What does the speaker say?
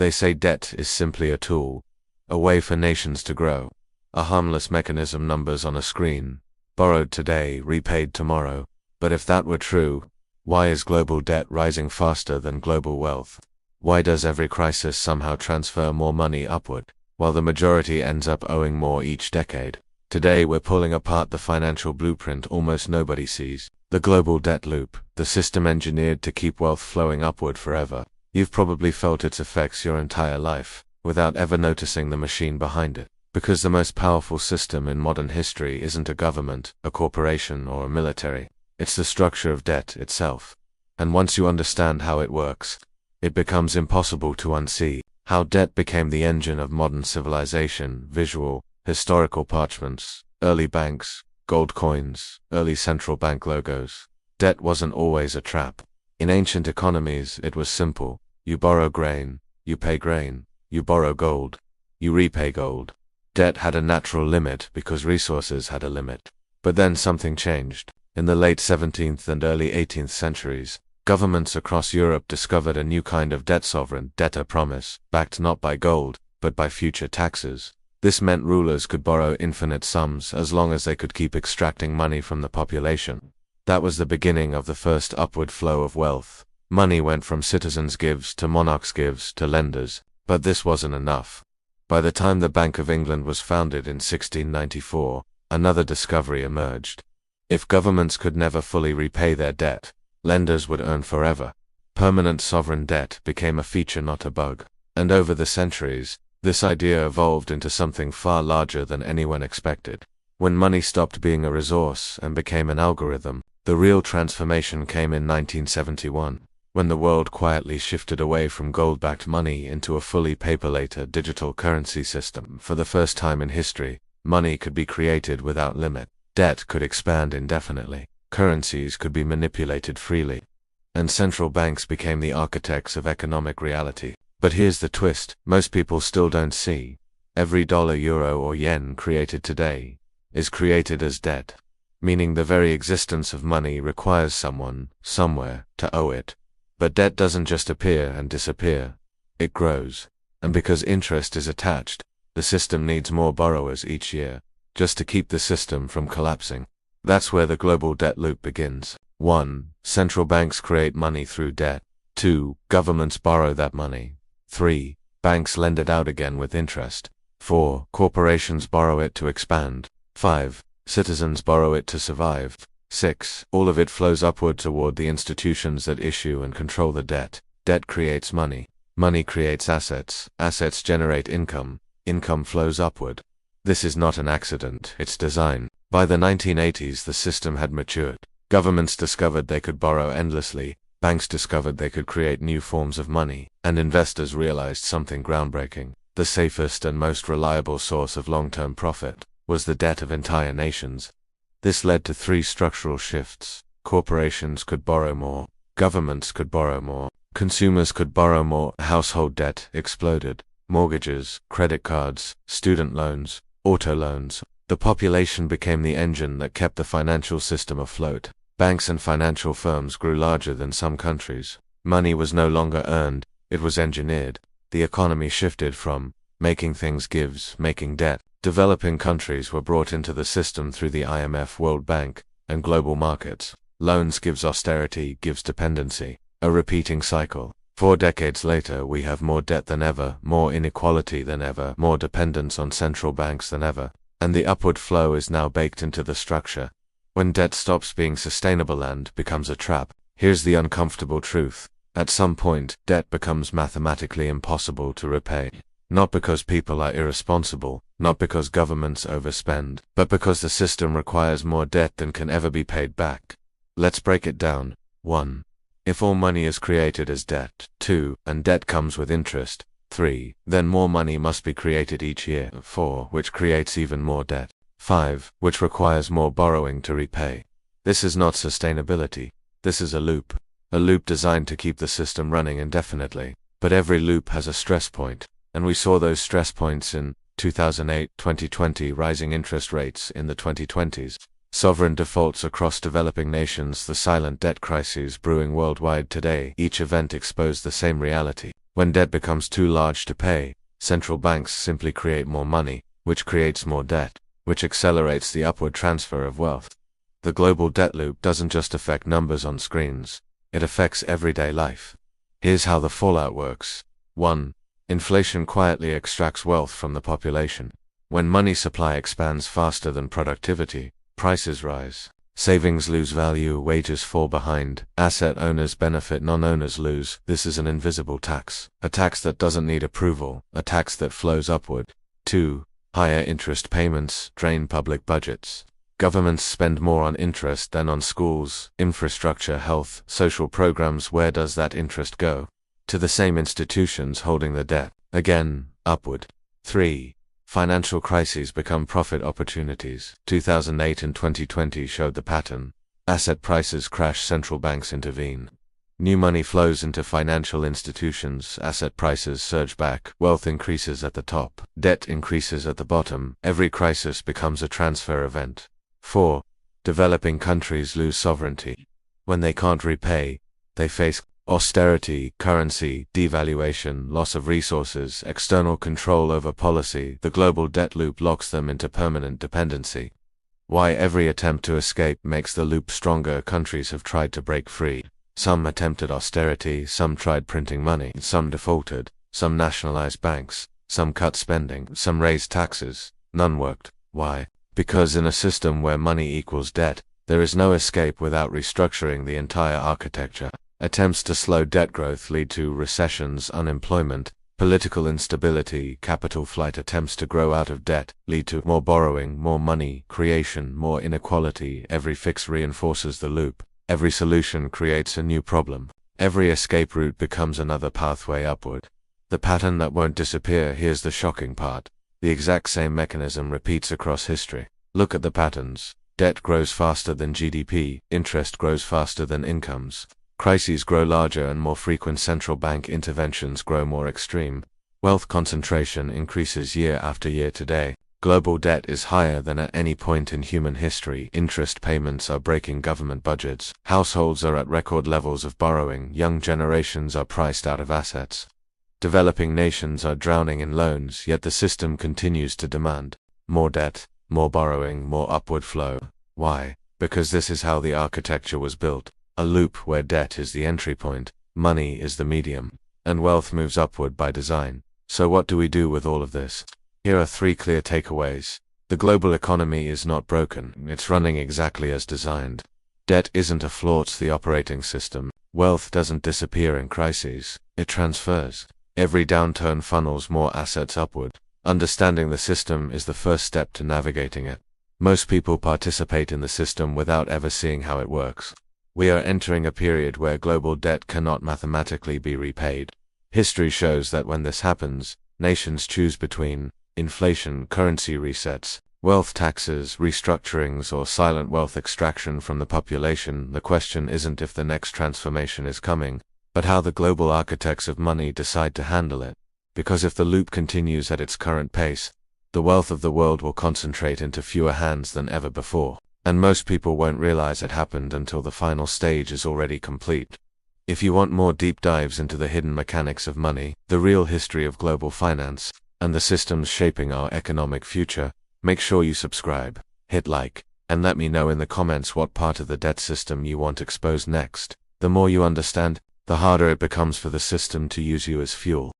They say debt is simply a tool, a way for nations to grow, a harmless mechanism, numbers on a screen, borrowed today, repaid tomorrow. But if that were true, why is global debt rising faster than global wealth? Why does every crisis somehow transfer more money upward, while the majority ends up owing more each decade? Today we're pulling apart the financial blueprint almost nobody sees. The global debt loop, the system engineered to keep wealth flowing upward forever. You've probably felt its effects your entire life, without ever noticing the machine behind it. Because the most powerful system in modern history isn't a government, a corporation, or a military. It's the structure of debt itself. And once you understand how it works, it becomes impossible to unsee. How debt became the engine of modern civilization, visual, historical parchments, early banks, gold coins, early central bank logos. Debt wasn't always a trap. In ancient economies, it was simple. You borrow grain, you pay grain. You borrow gold, you repay gold. Debt had a natural limit because resources had a limit. But then something changed. In the late 17th and early 18th centuries, governments across Europe discovered a new kind of debt, sovereign debtor promise, backed not by gold, but by future taxes. This meant rulers could borrow infinite sums as long as they could keep extracting money from the population. That was the beginning of the first upward flow of wealth. Money went from citizens' gives to monarchs' gives to lenders. But this wasn't enough. By the time the Bank of England was founded in 1694, another discovery emerged. If governments could never fully repay their debt, lenders would earn forever. Permanent sovereign debt became a feature, not a bug. And over the centuries, this idea evolved into something far larger than anyone expected. When money stopped being a resource and became an algorithm, the real transformation came in 1971. When the world quietly shifted away from gold-backed money into a fully paper-later digital currency system. For the first time in history, money could be created without limit. Debt could expand indefinitely. Currencies could be manipulated freely. And central banks became the architects of economic reality. But here's the twist, most people still don't see. Every dollar, euro, or yen created today is created as debt. Meaning the very existence of money requires someone, somewhere, to owe it. But debt doesn't just appear and disappear. It grows. And because interest is attached, the system needs more borrowers each year, just to keep the system from collapsing. That's where the global debt loop begins. 1. Central banks create money through debt. 2. Governments borrow that money. 3. Banks lend it out again with interest. 4. Corporations borrow it to expand. 5. Citizens borrow it to survive. 6. All of it flows upward toward the institutions that issue and control the debt. Debt creates money. Money creates assets. Assets generate income. Income flows upward. This is not an accident, it's design. By the 1980s, the system had matured. Governments discovered they could borrow endlessly. Banks discovered they could create new forms of money. And investors realized something groundbreaking. The safest and most reliable source of long-term profit was the debt of entire nations. This led to 3 structural shifts. Corporations could borrow more. Governments could borrow more. Consumers could borrow more. Household debt exploded. Mortgages, credit cards, student loans, auto loans. The population became the engine that kept the financial system afloat. Banks and financial firms grew larger than some countries. Money was no longer earned, it was engineered. The economy shifted from making things gives, making debt. Developing countries were brought into the system through the IMF, World Bank, and global markets. Loans gives austerity, gives dependency. A repeating cycle. 4 decades later, we have more debt than ever, more inequality than ever, more dependence on central banks than ever. And the upward flow is now baked into the structure. When debt stops being sustainable and becomes a trap, here's the uncomfortable truth. At some point, debt becomes mathematically impossible to repay. Not because people are irresponsible, not because governments overspend, but because the system requires more debt than can ever be paid back. Let's break it down. 1. If all money is created as debt. 2. And debt comes with interest. 3. Then more money must be created each year. 4. Which creates even more debt. 5. Which requires more borrowing to repay. This is not sustainability. This is a loop. A loop designed to keep the system running indefinitely. But every loop has a stress point. And we saw those stress points in 2008, 2020, rising interest rates in the 2020s, sovereign defaults across developing nations, the silent debt crises brewing worldwide today. Each event exposed the same reality. When debt becomes too large to pay, central banks simply create more money, which creates more debt, which accelerates the upward transfer of wealth. The global debt loop doesn't just affect numbers on screens, it affects everyday life. Here's how the fallout works. 1. Inflation quietly extracts wealth from the population. When money supply expands faster than productivity, prices rise. Savings lose value, wages fall behind, asset owners benefit, non-owners lose. This is an invisible tax. A tax that doesn't need approval, a tax that flows upward. 2. Higher interest payments drain public budgets. Governments spend more on interest than on schools, infrastructure, health, social programs. Where does that interest go? To the same institutions holding the debt. Again, upward. 3. Financial crises become profit opportunities. 2008 and 2020 showed the pattern. Asset prices crash, central banks intervene. New money flows into financial institutions, asset prices surge back, wealth increases at the top, debt increases at the bottom. Every crisis becomes a transfer event. 4. Developing countries lose sovereignty. When they can't repay, they face austerity, currency devaluation, loss of resources, external control over policy. The global debt loop locks them into permanent dependency. Why every attempt to escape makes the loop stronger. Countries have tried to break free. Some attempted austerity, some tried printing money, some defaulted, some nationalized banks, some cut spending, some raised taxes. None worked. Why? Because in a system where money equals debt, there is no escape without restructuring the entire architecture. Attempts to slow debt growth lead to recessions, unemployment, political instability, capital flight. Attempts to grow out of debt lead to more borrowing, more money creation, more inequality. Every fix reinforces the loop. Every solution creates a new problem. Every escape route becomes another pathway upward. The pattern that won't disappear. Here's the shocking part. The exact same mechanism repeats across history. Look at the patterns. Debt grows faster than GDP, interest grows faster than incomes. Crises grow larger and more frequent, central bank interventions grow more extreme. Wealth concentration increases year after year. Today, global debt is higher than at any point in human history. Interest payments are breaking government budgets. Households are at record levels of borrowing. Young generations are priced out of assets. Developing nations are drowning in loans, yet the system continues to demand more debt, more borrowing, more upward flow. Why? Because this is how the architecture was built. A loop where debt is the entry point, money is the medium, and wealth moves upward by design. So what do we do with all of this? Here are 3 clear takeaways. The global economy is not broken, it's running exactly as designed. Debt isn't a flaw, it's the operating system. Wealth doesn't disappear in crises, it transfers. Every downturn funnels more assets upward. Understanding the system is the first step to navigating it. Most people participate in the system without ever seeing how it works. We are entering a period where global debt cannot mathematically be repaid. History shows that when this happens, nations choose between inflation, currency resets, wealth taxes, restructurings, or silent wealth extraction from the population. The question isn't if the next transformation is coming, but how the global architects of money decide to handle it. Because if the loop continues at its current pace, the wealth of the world will concentrate into fewer hands than ever before. And most people won't realize it happened until the final stage is already complete. If you want more deep dives into the hidden mechanics of money, the real history of global finance, and the systems shaping our economic future, make sure you subscribe, hit like, and let me know in the comments what part of the debt system you want exposed next. The more you understand, the harder it becomes for the system to use you as fuel.